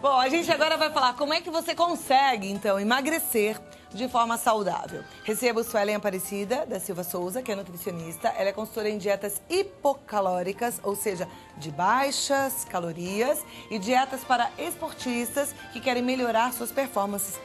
Bom, a gente agora vai falar como é que você consegue, então, emagrecer de forma saudável. Recebo Suelen Aparecida da Silva Souza, que é nutricionista. Ela é consultora em dietas hipocalóricas, ou seja, de baixas calorias, e dietas para esportistas que querem melhorar suas performances.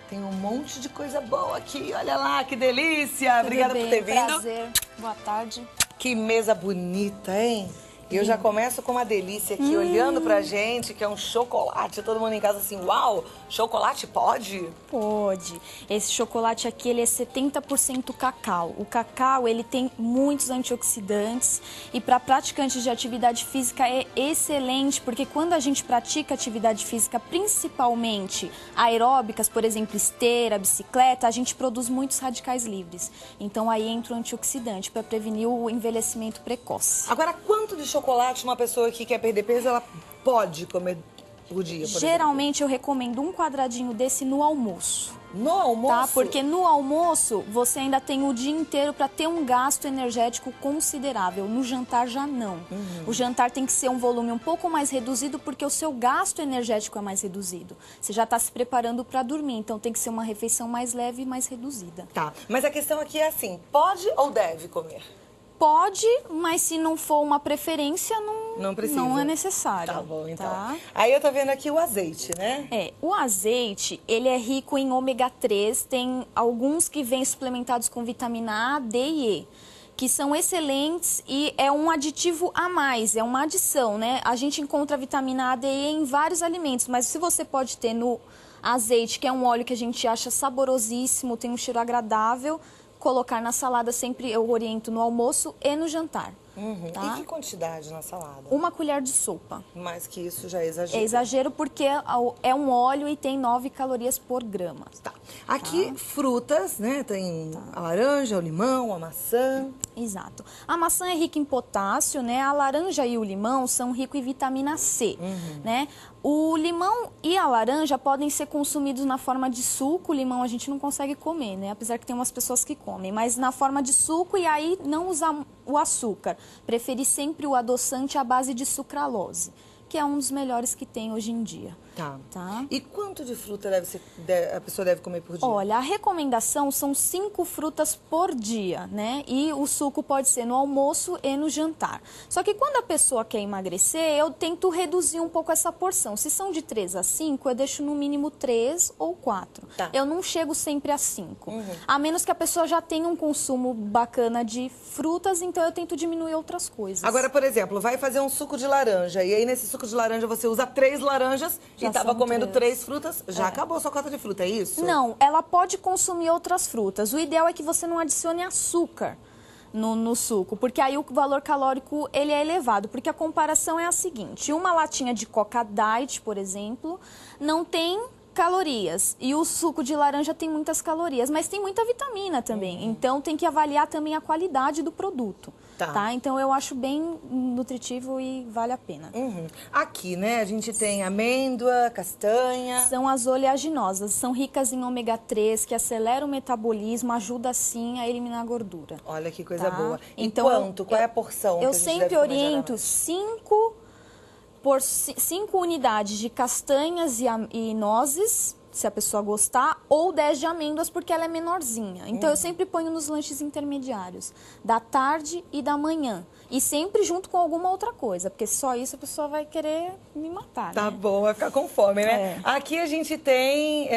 Tem um monte de coisa boa aqui, olha lá, que delícia! Obrigada por ter vindo. Prazer, boa tarde. Que mesa bonita, hein? E eu já começo com uma delícia aqui, olhando pra gente, que é um chocolate. Todo mundo em casa assim, uau, chocolate pode? Pode. Esse chocolate aqui, ele é 70% cacau. O cacau, ele tem muitos antioxidantes e para praticantes de atividade física é excelente, porque quando a gente pratica atividade física, principalmente aeróbicas, por exemplo, esteira, bicicleta, a gente produz muitos radicais livres. Então aí entra o antioxidante para prevenir o envelhecimento precoce. Agora, quanto de chocolate uma pessoa que quer perder peso, ela pode comer por dia, por Geralmente eu recomendo um quadradinho desse no almoço. No almoço? Tá? Porque no almoço você ainda tem o dia inteiro para ter um gasto energético considerável. No jantar já não. O jantar tem que ser um volume um pouco mais reduzido porque o seu gasto energético é mais reduzido. Você já está se preparando para dormir, então tem que ser uma refeição mais leve e mais reduzida. Tá, mas a questão aqui é assim, pode ou deve comer? Pode, mas se não for uma preferência, Não precisa. não é necessário. Tá bom, então. Tá? Aí eu tô vendo aqui o azeite, né? O azeite, ele é rico em ômega 3, tem alguns que vêm suplementados com vitamina A, D e E, que são excelentes e é um aditivo a mais, é uma adição, né? A gente encontra vitamina A, D e E em vários alimentos, mas se você pode ter no azeite, que é um óleo que a gente acha saborosíssimo, tem um cheiro agradável, colocar na salada sempre eu oriento no almoço e no jantar. Tá? E que quantidade na salada? 1 colher de sopa. Mais que isso já é exagero. É exagero porque é um óleo e tem 9 calorias por grama. Tá. Aqui, frutas, né? Tem a laranja, o limão, a maçã. Exato. A maçã é rica em potássio, né? A laranja e o limão são ricos em vitamina C, né? O limão e a laranja podem ser consumidos na forma de suco. O limão a gente não consegue comer, né? Apesar que tem umas pessoas que comem, mas na forma de suco e aí não usar o açúcar. Preferir sempre o adoçante à base de sucralose, que é um dos melhores que tem hoje em dia. Tá. E quanto de fruta a pessoa deve comer por dia? Olha, a recomendação são 5 frutas por dia, né? E o suco pode ser no almoço e no jantar. Só que quando a pessoa quer emagrecer, eu tento reduzir um pouco essa porção. Se são de 3 a 5, eu deixo no mínimo 3 ou 4. Tá. Eu não chego sempre a 5. A menos que a pessoa já tenha um consumo bacana de frutas, então eu tento diminuir outras coisas. Agora, por exemplo, vai fazer um suco de laranja. E aí, nesse suco de laranja, você usa 3 laranjas e estava comendo 3 frutas. Já acabou a sua cota de fruta, é isso? Não, ela pode consumir outras frutas. O ideal é que você não adicione açúcar no suco, porque aí o valor calórico ele é elevado. Porque a comparação é a seguinte, uma latinha de Coca Diet, por exemplo, não tem calorias. E o suco de laranja tem muitas calorias, mas tem muita vitamina também. Então tem que avaliar também a qualidade do produto. Tá? Então eu acho bem nutritivo e vale a pena. Aqui, né, a gente tem amêndoa, castanha. São as oleaginosas, são ricas em ômega 3, que acelera o metabolismo, ajuda sim a eliminar a gordura. Olha que coisa boa. Então, Qual é a porção que a Eu gente sempre deve comer oriento 5 unidades de castanhas e nozes, se a pessoa gostar, ou 10 de amêndoas, porque ela é menorzinha. Então, eu sempre ponho nos lanches intermediários, da tarde e da manhã. E sempre junto com alguma outra coisa, porque só isso a pessoa vai querer me matar, Tá né? bom, vai ficar com fome, né? Aqui a gente tem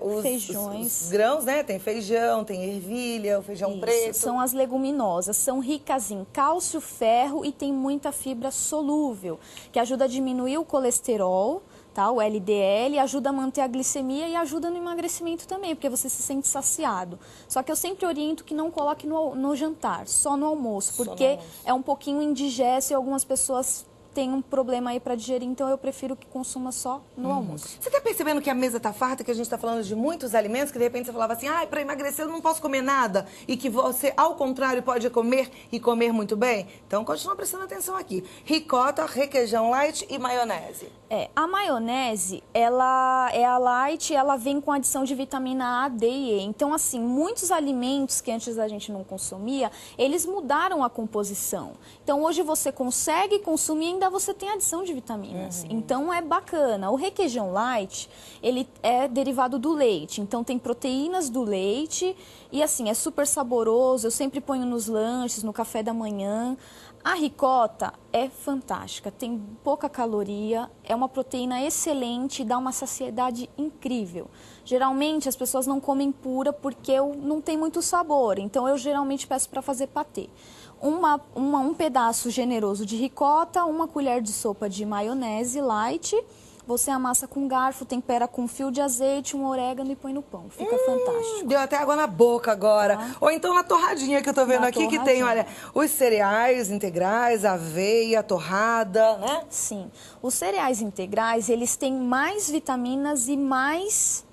os grãos, né? Tem feijão, tem ervilha, o feijão preto. São as leguminosas, são ricas em cálcio, ferro e tem muita fibra solúvel, que ajuda a diminuir o colesterol, tá? O LDL, ajuda a manter a glicemia e ajuda no emagrecimento também, porque você se sente saciado. Só que eu sempre oriento que não coloque no jantar, só no almoço, porque é um pouquinho indigesto e algumas pessoas têm um problema aí para digerir, então eu prefiro que consuma só no almoço. Você tá percebendo que a mesa tá farta, que a gente tá falando de muitos alimentos, que de repente você falava assim, para emagrecer eu não posso comer nada, e que você, ao contrário, pode comer e comer muito bem? Então continua prestando atenção aqui. Ricota, requeijão light e maionese. A maionese, ela é a light, ela vem com adição de vitamina A, D e E. Então, assim, muitos alimentos que antes a gente não consumia, eles mudaram a composição. Então, hoje você consegue consumir e ainda ainda você tem adição de vitaminas. Então é bacana. O requeijão light, ele é derivado do leite, então tem proteínas do leite e assim, é super saboroso, eu sempre ponho nos lanches, no café da manhã. A ricota é fantástica, tem pouca caloria, é uma proteína excelente, dá uma saciedade incrível. Geralmente as pessoas não comem pura porque não tem muito sabor, então eu geralmente peço para fazer patê. Um pedaço generoso de ricota, uma colher de sopa de maionese light. Você amassa com garfo, tempera com fio de azeite, um orégano e põe no pão. Fica fantástico. Deu até água na boca agora. Ou então na torradinha que eu tô vendo aqui, que tem, olha, os cereais integrais, aveia, torrada, né? Sim. Os cereais integrais, eles têm mais vitaminas e mais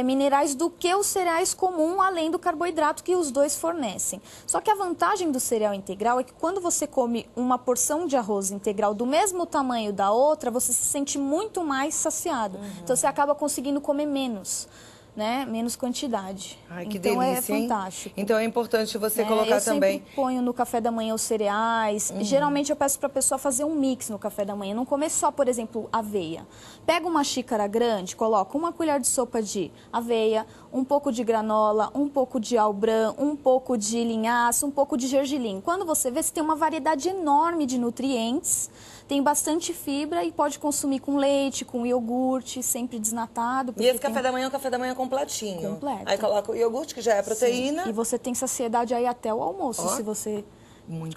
minerais do que os cereais comuns, além do carboidrato que os dois fornecem. Só que a vantagem do cereal integral é que quando você come uma porção de arroz integral do mesmo tamanho da outra, você se sente muito mais saciado. Então você acaba conseguindo comer menos, né? Menos quantidade. Ai, que então delícia, é fantástico. Então é importante você colocar também. Eu sempre ponho no café da manhã os cereais. Geralmente eu peço para a pessoa fazer um mix no café da manhã. Não comer só, por exemplo, aveia. Pega uma xícara grande, coloca uma colher de sopa de aveia, um pouco de granola, um pouco de albran, um pouco de linhaça, um pouco de gergelim. Quando você vê, você tem uma variedade enorme de nutrientes. Tem bastante fibra e pode consumir com leite, com iogurte, sempre desnatado. E esse café da manhã é um café da manhã completinho. Completo. Aí coloca o iogurte, que já é proteína. Sim. E você tem saciedade aí até o almoço, se você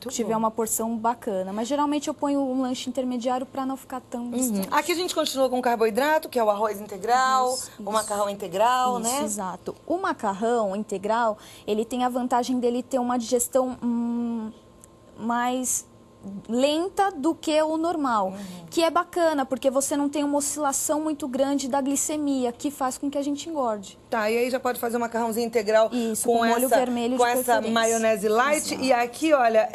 tiver uma porção bacana. Mas geralmente eu ponho um lanche intermediário para não ficar tão distante. Aqui a gente continua com o carboidrato, que é o arroz integral, o macarrão integral, né? Exato. O macarrão integral, ele tem a vantagem dele ter uma digestão mais lenta do que o normal, que é bacana, porque você não tem uma oscilação muito grande da glicemia, que faz com que a gente engorde. Tá, e aí já pode fazer um macarrãozinho integral com molho vermelho com essa maionese light. Exato. E aqui, olha,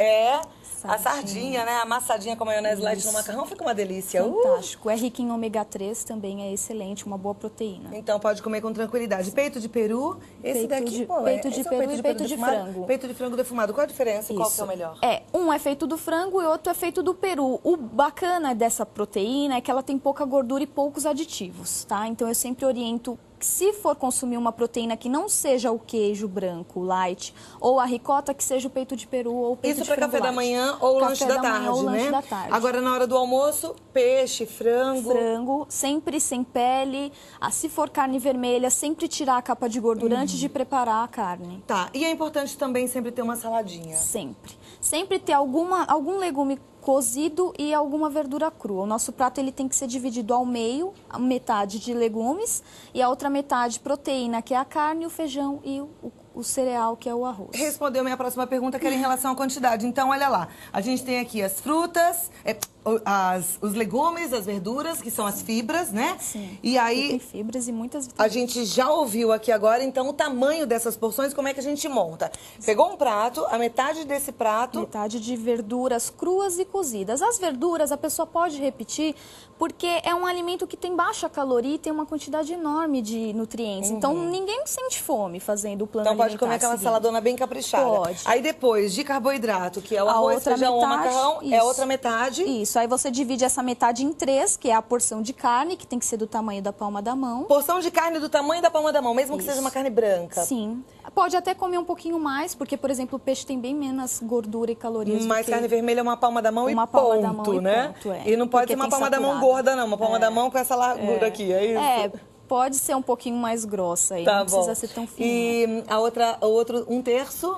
a sardinha, né? Amassadinha com a maionese light no macarrão, fica uma delícia. Fantástico. É rico em ômega 3, também é excelente, uma boa proteína. Então pode comer com tranquilidade. Peito de peru, esse daqui, peito de peru e peito de frango. Peito de frango defumado. Qual a diferença? Qual que é o melhor? Um é feito do frango e outro é feito do peru. O bacana dessa proteína é que ela tem pouca gordura e poucos aditivos, tá? Então eu sempre oriento, se for consumir uma proteína que não seja o queijo branco, light, ou a ricota, que seja o peito de peru ou o peito de frango. Isso para café da manhã ou lanche da tarde, né? Agora, na hora do almoço, peixe, frango. Frango, sempre sem pele. Se for carne vermelha, sempre tirar a capa de gordura antes de preparar a carne. Tá, e é importante também sempre ter uma saladinha. Sempre. Sempre ter algum legume cozido e alguma verdura crua. O nosso prato ele tem que ser dividido ao meio, a metade de legumes e a outra metade proteína, que é a carne, o feijão e o cereal, que é o arroz. Respondeu minha próxima pergunta, que era em relação à quantidade. Então, olha lá, a gente tem aqui as frutas, os legumes, as verduras, que são as fibras, né? Sim. E aí, tem fibras e muitas vitaminas. A gente já ouviu aqui agora, então, o tamanho dessas porções, como é que a gente monta. Pegou um prato, a metade desse prato... Metade de verduras cruas e cozidas. As verduras, a pessoa pode repetir, porque é um alimento que tem baixa caloria e tem uma quantidade enorme de nutrientes. Então, ninguém sente fome fazendo o plano alimentar. Então, pode comer aquela saladona bem caprichada. Pode. Aí, depois, de carboidrato, que é o arroz, feijão ou macarrão, é outra metade. Isso. Aí você divide essa metade em 3, que é a porção de carne, que tem que ser do tamanho da palma da mão. Porção de carne do tamanho da palma da mão, mesmo que seja uma carne branca. Sim. Pode até comer um pouquinho mais, porque, por exemplo, o peixe tem bem menos gordura e calorias. Mas carne vermelha é uma palma da mão uma e palma ponto, da mão né? E ponto, E não pode ser uma palma da mão gorda, não. Uma palma da mão com essa largura aqui, é isso? Pode ser um pouquinho mais grossa aí, tá não bom. Precisa ser tão fininha. E o outro, 1/3?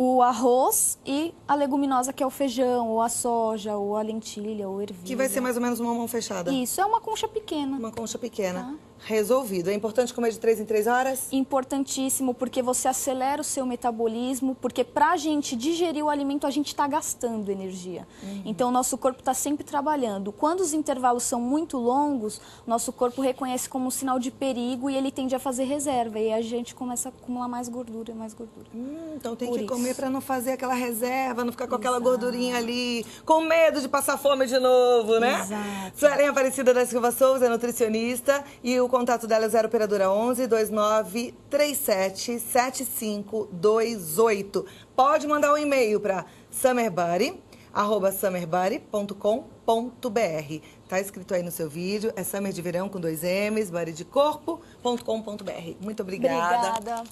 O arroz e a leguminosa, que é o feijão, ou a soja, ou a lentilha, ou ervilha. Que vai ser mais ou menos uma mão fechada. Isso, é uma concha pequena. Uma concha pequena. Resolvido. É importante comer de 3 em 3 horas? Importantíssimo, porque você acelera o seu metabolismo, porque pra gente digerir o alimento, a gente está gastando energia. Então, o nosso corpo está sempre trabalhando. Quando os intervalos são muito longos, nosso corpo reconhece como um sinal de perigo e ele tende a fazer reserva. E a gente começa a acumular mais gordura, mais gordura. Então, tem que comer para não fazer aquela reserva, não ficar com aquela gordurinha ali, com medo de passar fome de novo, né? Exato. Suelen Aparecida da Silva Souza, é nutricionista, e o contato dela é 0 operadora 11 29 37 75 28. Pode mandar um e-mail para summerbody @summerbody.com.br. Tá escrito aí no seu vídeo, é Summer de verão com 2 M's, bodydecorpo.com.br. Muito obrigada. Obrigada.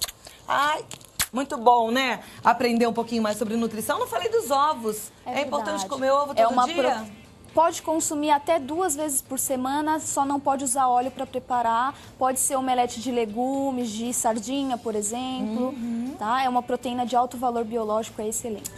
Ai, muito bom, né? Aprender um pouquinho mais sobre nutrição. Não falei dos ovos. É importante verdade. comer ovo todo dia? Pode consumir até 2 vezes por semana, só não pode usar óleo para preparar. Pode ser omelete de legumes, de sardinha, por exemplo. Tá? É uma proteína de alto valor biológico, é excelente.